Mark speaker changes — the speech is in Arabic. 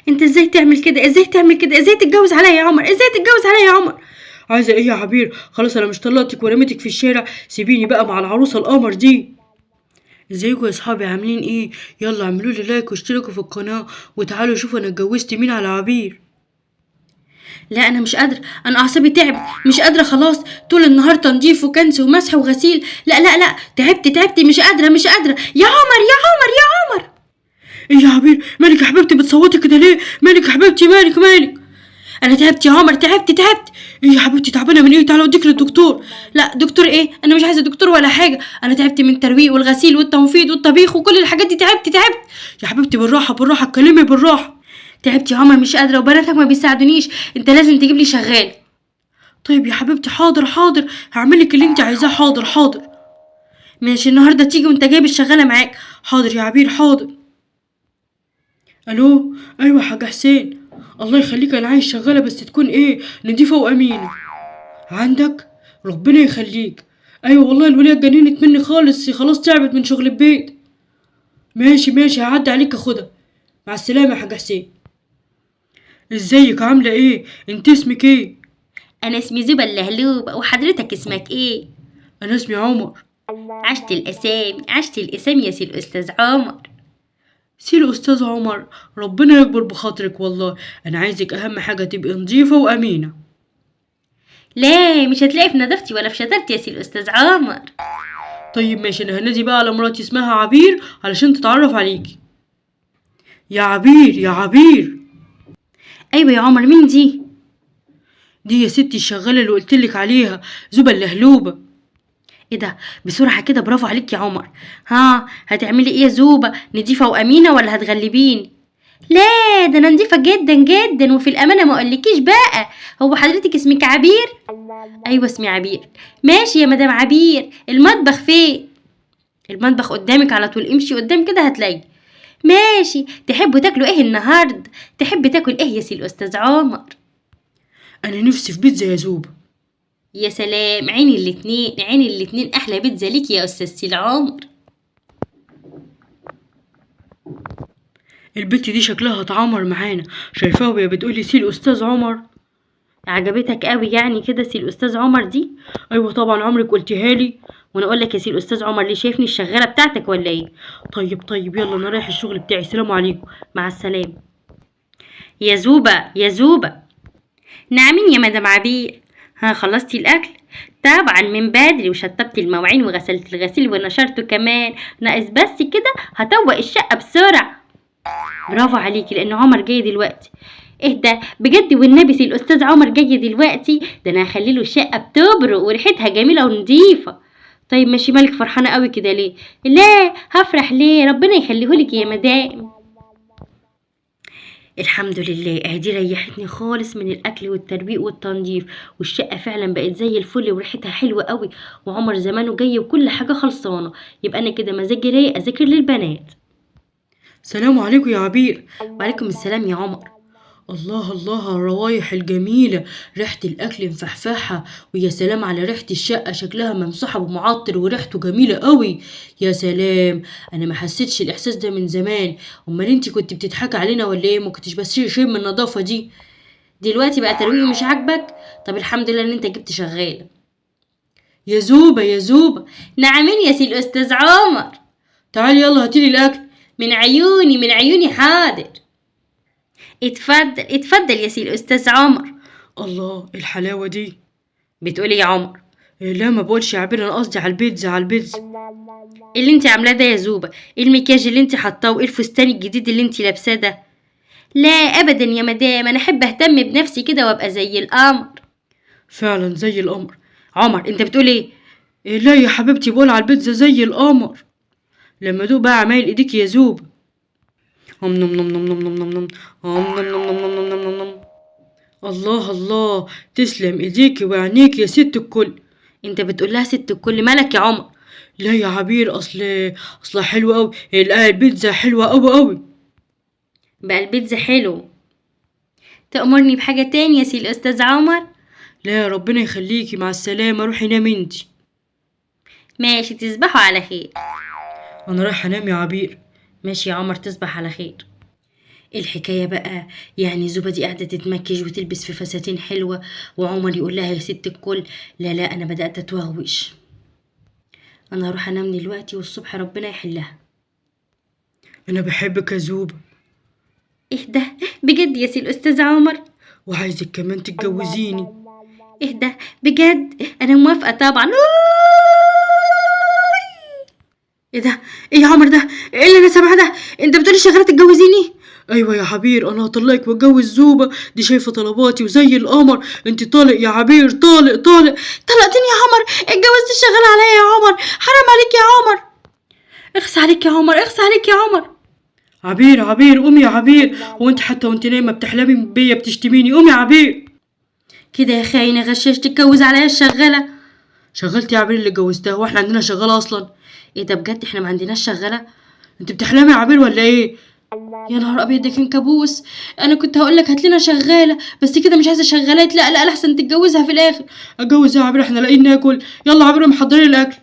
Speaker 1: انت ازاي تعمل كده؟ ازاي تعمل كده؟ ازاي تتجوز عليا يا عمر؟ ازاي تتجوز عليا يا عمر؟
Speaker 2: عايزه ايه يا عبير؟ خلاص انا مش طلقتك ورميتك في الشارع، سيبيني بقى مع العروسه القمر دي. ازيكم يا اصحابي، عاملين ايه؟ يلا اعملوا لي لايك واشتركوا في القناه، وتعالوا شوفوا انا اتجوزت مين على عبير.
Speaker 1: لا انا مش قادره، انا اعصابي تعبت، مش قادره خلاص. طول النهار تنظيف وكنس ومسح وغسيل. لا لا لا، تعبت، مش قادره مش قادره. يا عمر يا عمر يا عمر.
Speaker 2: ايه يا عبير؟ مالك يا حبيبتي بتصوتي كده ليه؟ مالك يا حبيبتي؟ مالك؟
Speaker 1: انا تعبت يا عمر، تعبت.
Speaker 2: ايه يا حبيبتي تعبانه من ايه؟ تعالى اوديك للدكتور.
Speaker 1: لا دكتور ايه؟ انا مش عايزه دكتور ولا حاجه. انا تعبت من الترويق والغسيل والتنفيض والطبيخ وكل الحاجات دي. تعبت.
Speaker 2: يا حبيبتي بالراحه اتكلمي بالراحه.
Speaker 1: تعبت يا عمر، مش قادره، وبناتك ما بيساعدونيش. انت لازم تجيب لي شغال.
Speaker 2: طيب يا حبيبتي حاضر، هعملك اللي انت عايزاه. حاضر.
Speaker 1: ماشي، النهارده تيجي وانت جايب الشغاله معاك.
Speaker 2: حاضر يا عبير حاضر. الو، ايوه يا حاج حسين. الله يخليك، انا عايز شغاله بس تكون ايه، نضيفه وامينه. عندك؟ ربنا يخليك. ايوه والله الوليه اتجننت مني خلاص تعبت من شغل البيت. ماشي هعدي عليك اخدها. مع السلامه يا حاج حسين. ازيك؟ عامله ايه؟ انت اسمك ايه؟
Speaker 1: انا اسمي زوبة اللهلوبة، وحضرتك اسمك ايه؟
Speaker 2: انا اسمي عمر.
Speaker 1: عشت الاسامي يا سي الاستاذ عمر.
Speaker 2: سير استاذ عمر، ربنا يكبر بخاطرك والله. انا عايزك اهم حاجه تبقي نظيفه وامينه.
Speaker 1: لا مش هتلاقي في نظافتي ولا في شطارتي يا سي الاستاذ عمر.
Speaker 2: طيب ماشي، انا هنادي بقى على مراتي اسمها عبير علشان تتعرف عليكي. يا عبير.
Speaker 1: ايوه يا عمر، مين دي؟
Speaker 2: دي يا ستي الشغاله اللي قلتلك عليها، زوبة اللهلوبه.
Speaker 1: ايه ده؟ بسرعه كده، برافو عليك يا عمر. ها، هتعملي ايه يا زوبة؟ نضيفه وامينه ولا هتغلبيني؟ لا ده انا نضيفه جدا، وفي الامانه ما اقولكيش بقى. هو حضرتك اسمك عبير؟ ايوه اسمي عبير. ماشي يا مدام عبير، المطبخ فين؟ المطبخ قدامك على طول، امشي قدام كده هتلاقي. ماشي، تحبوا تاكلوا ايه النهارده؟ تحب تاكل ايه يا سي الاستاذ عمر؟
Speaker 2: انا نفسي في بيتزا يا زوبة.
Speaker 1: يا سلام، عيني الاتنين احلى بيتزا ليك يا استاذ سي العمر.
Speaker 2: البت دي شكلها هتعمر معانا، شايفاها وهي بتقولي سي الاستاذ عمر.
Speaker 1: عجبتك قوي يعني كده سي الاستاذ عمر دي؟
Speaker 2: ايوه طبعا، عمرك قلتيها لي.
Speaker 1: وانا اقول لك يا سي الاستاذ عمر ليه؟ شايفني الشغاله بتاعتك ولا ايه؟
Speaker 2: طيب يلا انا رايح الشغل بتاعي، سلام عليكم.
Speaker 1: مع السلامه. يا زوبة. نعمين يا مدام عبير. ها، خلصتي الاكل؟ طبعا من بدري، وشطبت المواعين وغسلت الغسيل ونشرته كمان. ناقص بس كده هطوق الشقه بسرعه. برافو عليكي، لان عمر جاي دلوقتي. ايه ده بجد؟ والنبي سي الاستاذ عمر جاي دلوقتي؟ ده انا هخليله الشقه بتبرق وريحتها جميله ونضيفه. طيب ماشي، مالك فرحانه قوي كده ليه؟ لا هفرح ليه؟ ربنا يخليهولك يا مدام. الحمد لله، اهدي ريحتني خالص من الاكل والترويق والتنظيف، والشقه فعلا بقت زي الفل وريحتها حلوه قوي، وعمر زمانه جاي وكل حاجه خلصانه. يبقى انا كده مزاجي رايق اذاكر للبنات.
Speaker 2: سلام عليكم يا عبير.
Speaker 1: وعليكم السلام يا عمر.
Speaker 2: الله على الروايح الجميلة، ريحة الأكل مفحفحة، ويا سلام على ريحة الشقة، شكلها ممسوحة بمعطر وريحته جميلة قوي. يا سلام، أنا ما حسيتش الإحساس ده من زمان. أمال أنتي كنت بتضحكي علينا ولا إيه؟ ما كنتش بس شيء من النظافة دي؟
Speaker 1: دلوقتي بقى ترويق مش عاجبك؟ طب الحمد لله ان انت جبت شغاله.
Speaker 2: يا زوبة.
Speaker 1: نعمين يا سي الاستاذ عمر.
Speaker 2: تعالي يلا هاتيلي الأكل.
Speaker 1: من عيوني حاضر. اتفضل يا سي الاستاذ عمر.
Speaker 2: الله، الحلاوة دي.
Speaker 1: بتقولي يا عمر؟
Speaker 2: إيه لا، ما بقولش يا عبير، أنا قصدي على البيتزا.
Speaker 1: اللي انت عاملاه ده يا زوبة؟ ايه المكياج اللي انت حطاه؟ وايه الفستان الجديد اللي انت لابساه ده؟ لا ابدا يا مدام، انا احب اهتم بنفسي كده وابقى زي القمر.
Speaker 2: فعلا زي القمر.
Speaker 1: عمر انت بتقول ايه؟
Speaker 2: إيه لا يا حبيبتي، بقول على البيتزا زي القمر. لما دوق بقى عمايل ايديك يا زوبة. هم نم نم نم نم نم نم نم. هم نم نم نم نم نم نم نم. الله، تسلم ايديكي وعينيك يا ست الكل.
Speaker 1: انت بتقول لها ست الكل؟ مالك يا عمر؟
Speaker 2: لا يا عبير، اصل حلوة قوي، البيتزا حلوة قوي.
Speaker 1: بقى البيتزا حلو. تأمرني بحاجة تانية يا سي الاستاذ عمر؟
Speaker 2: لا ربنا يخليكي، مع السلامة، روحي نام انتي.
Speaker 1: ماشي، تصبحوا على خير.
Speaker 2: انا رايحة انام يا عبير.
Speaker 1: ماشي يا عمر، تصبح على خير. الحكاية بقى يعني زوبة دي قاعدة تتمكج وتلبس في فساتين حلوة، وعمر يقول لها يا ست الكل لا لا أنا بدأت أتوغوش. أنا هروح أنام دلوقتي والصبح ربنا يحلها.
Speaker 2: انا بحبك يا زوبة.
Speaker 1: إيه ده بجد يا سي الأستاذ عمر؟
Speaker 2: وعايزك كمان تتجوزيني.
Speaker 1: إيه ده بجد؟ أنا موافقة طبعا. إيه ده؟ إيه يا عمر ده؟ إيه اللي أنا سامعاه ده؟ أنت بتقولي شغالة تتجوزيني؟
Speaker 2: ايوه يا عبير، انا هطلقك واتجوز زوبة، دي شايفة طلباتي وزي القمر. انت طالق يا عبير، طالق طالق.
Speaker 1: طلقتني يا عمر؟ اتجوزت الشغالة عليا يا عمر، حرام عليك يا عمر. اخس عليك يا عمر، اخس عليك يا عمر.
Speaker 2: عبير عبير قومي يا عبير، هو انت حتى وانت نايمة بتحلمي بيا بتشتميني؟ قومي يا عبير.
Speaker 1: كده يا خاينة غشاش تتجوز عليا الشغالة.
Speaker 2: شغلتي يا عبير اللي اتجوزتها، واحنا عندنا شغالة اصلا؟
Speaker 1: ايه ده بجد احنا ما عندناش شغالة؟
Speaker 2: انت بتحلمي يا عبير ولا ايه؟
Speaker 1: يا نهار ابيض ده كان كابوس. انا كنت هقول لك هات لنا شغالة، بس كده مش عايزة شغالات، لا لا لا احسن تتجوزها في الاخر.
Speaker 2: اتجوز يا عبير، احنا لاقيين ناكل. يلا عبير محضرين الاكل.